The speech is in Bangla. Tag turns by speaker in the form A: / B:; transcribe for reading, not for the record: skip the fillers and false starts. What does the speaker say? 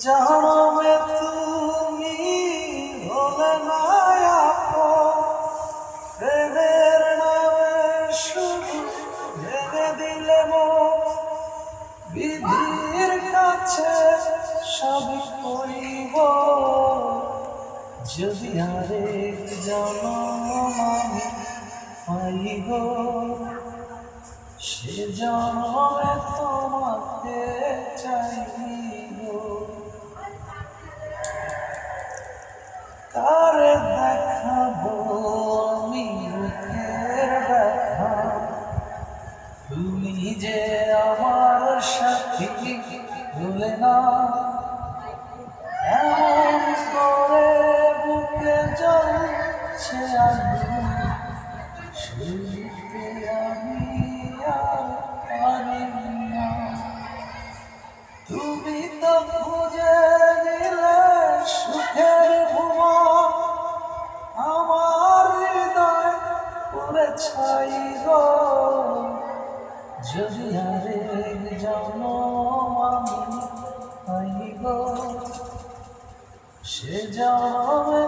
A: জনমে তুমি হলে না আপন, প্রেমের নামে শুধু ভেঙে দিলে মন। বিধির কাছে সবই করিব, যদি আরেক জনম আমি পাইব, সে জনমে তোমাকে চাইব। কারে দেখাবো আমি মুখের ব্যথা, তুমি যে আমার সাথী ভুলে না। এমন করে বুকে জ্বলছে আগুন, শুনতে আমি আর পারি না। তুমি তো খুঁজে নিলে সুখের ভুবন, আমার হৃদয় পুরে ছাই গো। যদি আরেক জন্ম আমি পাই গো, সে জন্মে